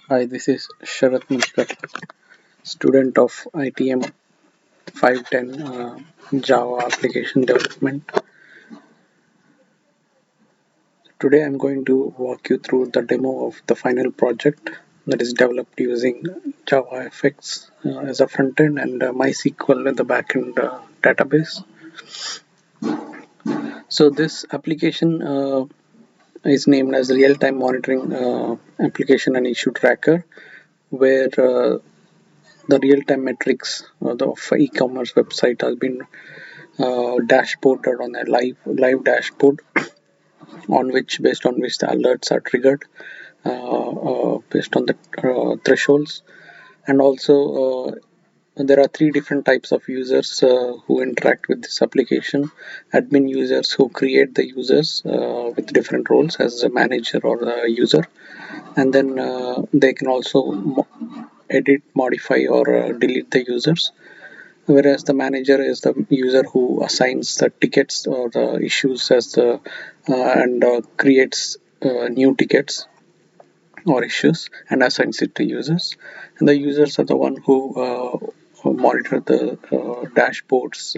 Hi, this is Sharath Mushkar, student of ITM 510 Java application development. Today I'm going to walk you through the demo of the final project that is developed using JavaFX as a front end and MySQL as the backend database. So this application is named as real-time monitoring application and issue tracker, where the real-time metrics of e-commerce website has been dashboarded on a live dashboard on which based on which the alerts are triggered based on the thresholds. And also there are three different types of users who interact with this application: admin users who create the users with different roles as a manager or a user, and then they can also edit, modify, or delete the users, whereas the manager is the user who assigns the tickets or the issues as the and creates new tickets or issues and assigns it to users, and the users are the one who monitor the dashboards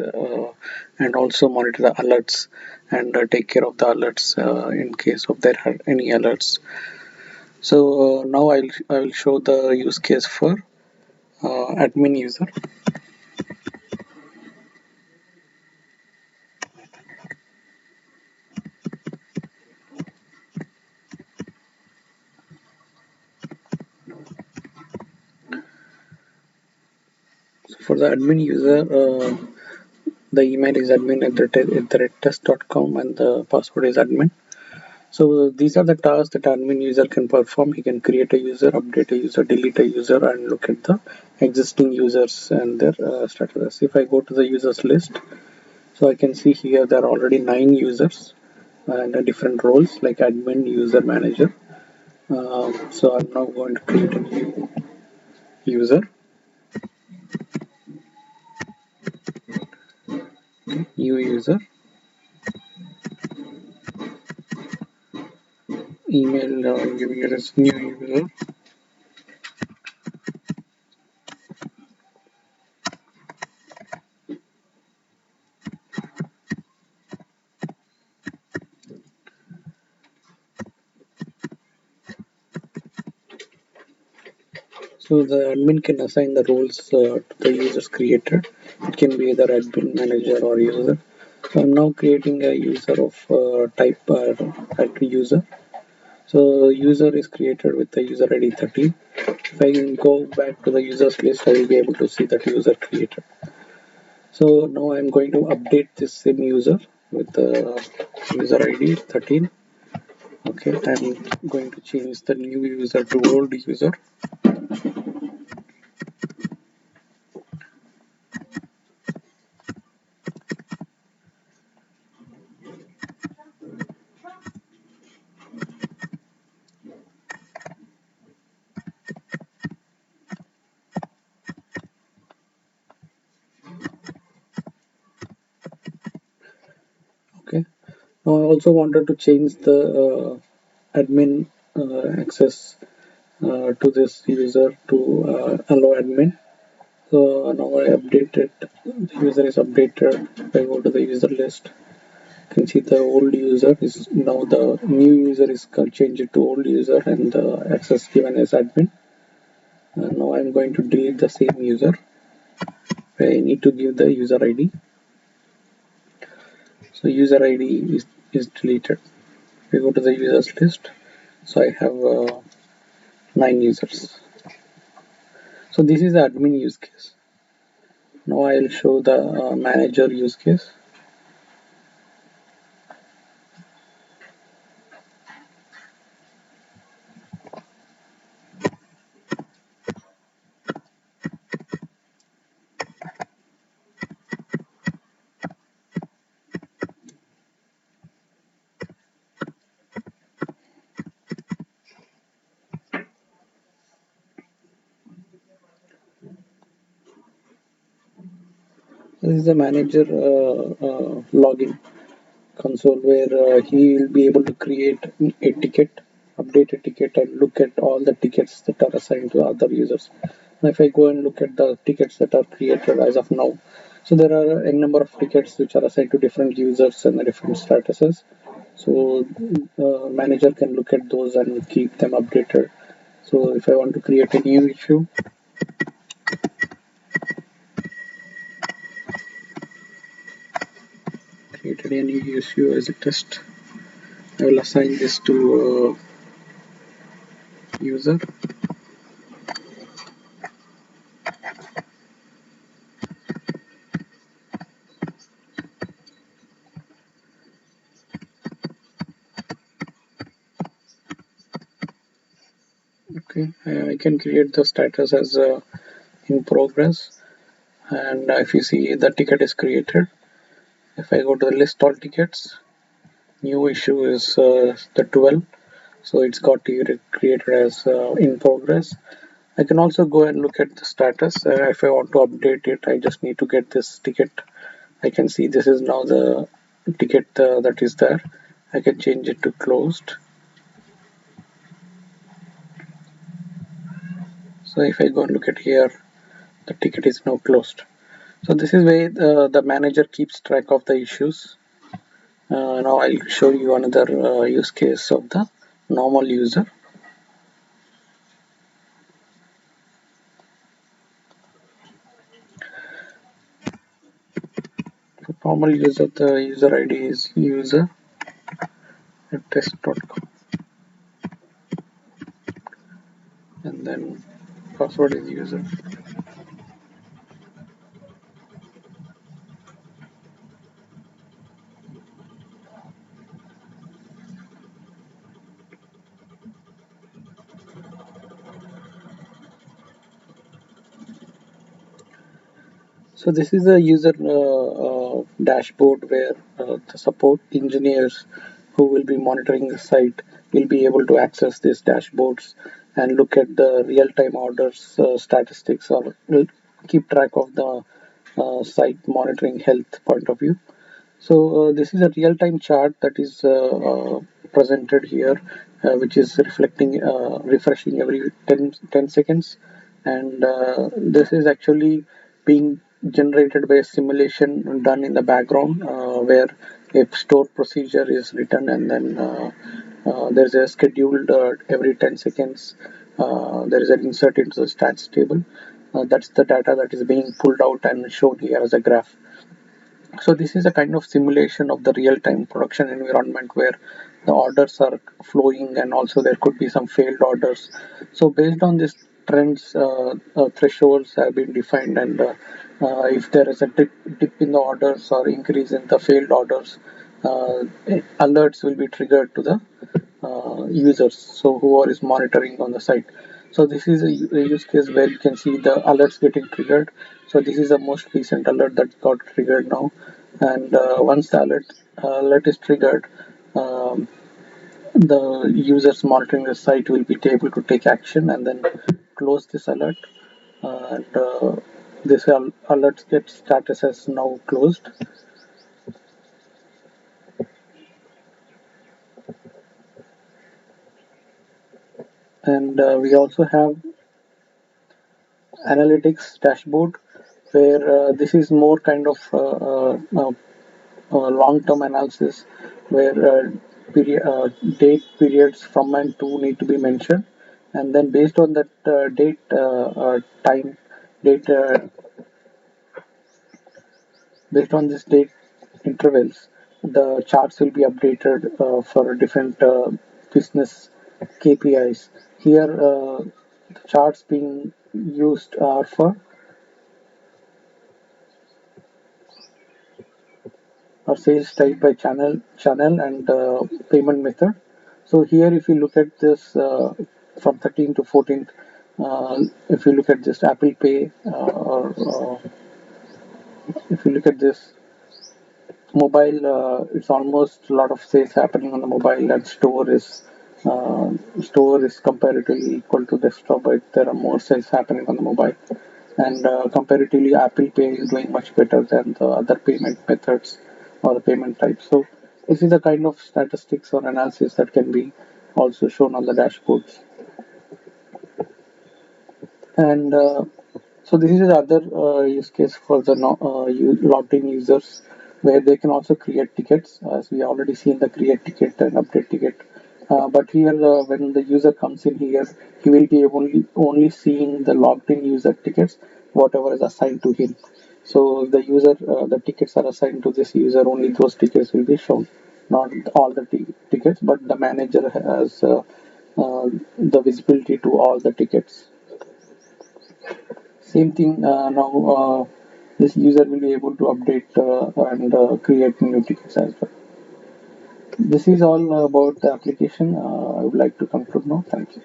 and also monitor the alerts and take care of the alerts in case of there are any alerts. So now I will show the use case for admin user. For the admin user, the email is admin@test.com and the password is admin. So these are the tasks that admin user can perform. He can create a user, update a user, delete a user, and look at the existing users and their status. If I go to the users list, so I can see here there are already 9 users and different roles like admin, user, manager. So I'm now going to create a new user, new user, email, giving it as new user. So the admin can assign the roles to the users created. It can be either admin, manager, or user. So I'm now creating a user of type user. So user is created with the user ID 13. If I go back to the users list, I will be able to see that user created. So now I'm going to update this same user with the user ID 13. Okay, I'm going to change the new user to old user. Okay. Now I also wanted to change the admin access to this user to allow admin. So now I updated, the user is updated. If I go to the user list, you can see the old user is now the new user is changed to old user and the access given as admin. Now I'm going to delete the same user. I need to give the user ID. So user ID is deleted. We go to the users list. So I have 9 users. So this is the admin use case. Now I will show the manager use case. This is the manager login console where he will be able to create a ticket, update update a ticket and look at all the tickets that are assigned to other users. And if I go and look at the tickets that are created as of now, so there are a number of tickets which are assigned to different users and different statuses. So manager can look at those and keep them updated. So if I want to create a new issue, created a new issue as a test, I will assign this to user. Okay, I can create the status as in progress, and if you see the ticket is created, if I go to the list all tickets, new issue is the 12, so it's got created as in progress. I can also go and look at the status. If I want to update it, I just need to get this ticket. I can see this is now the ticket that is there. I can change it to closed. So if I go and look at here, the ticket is now closed. So this is where the manager keeps track of the issues. Now I'll show you another use case of the normal user. For normal user, the user ID is user at test.com, and then password is user. So this is a user dashboard where the support engineers who will be monitoring the site will be able to access these dashboards and look at the real-time orders statistics, or will keep track of the site monitoring health point of view. So this is a real-time chart that is presented here, which is refreshing every 10 seconds. And this is actually being generated by a simulation done in the background, where a store procedure is written, and then there's a scheduled every 10 seconds. There is an insert into the stats table. That's the data that is being pulled out and shown here as a graph. So this is a kind of simulation of the real-time production environment where the orders are flowing, and also there could be some failed orders. So based on these trends, thresholds have been defined, and if there is a dip in the orders or increase in the failed orders, alerts will be triggered to the users, so whoever is monitoring on the site. So this is a use case where you can see the alerts getting triggered. So this is the most recent alert that got triggered now, and once the alert is triggered, um, the users monitoring the site will be able to take action and then close this alert, and this alert gets status as now closed. And we also have analytics dashboard, where this is more kind of long-term analysis, where date periods from and to need to be mentioned, and then based on that date based on this date intervals, the charts will be updated for different business KPIs. Here, the charts being used are for sales type by channel and payment method. So here, if you look at this from 13th to 14th, if you look at this Apple Pay, or if you look at this mobile, it's almost a lot of sales happening on the mobile, and store is comparatively equal to desktop, but there are more sales happening on the mobile. And comparatively, Apple Pay is doing much better than the other payment methods or the payment types. So this is the kind of statistics or analysis that can be also shown on the dashboards. And so this is the other use case for the logged in users, where they can also create tickets, as we already seen the create ticket and update ticket. But here, when the user comes in here, he will be only seeing the logged in user tickets, whatever is assigned to him. So if the tickets are assigned to this user, only those tickets will be shown, not all the tickets, but the manager has the visibility to all the tickets. Same thing now, this user will be able to update and create new tickets as well. This is all about the application. I would like to conclude now. Thank you.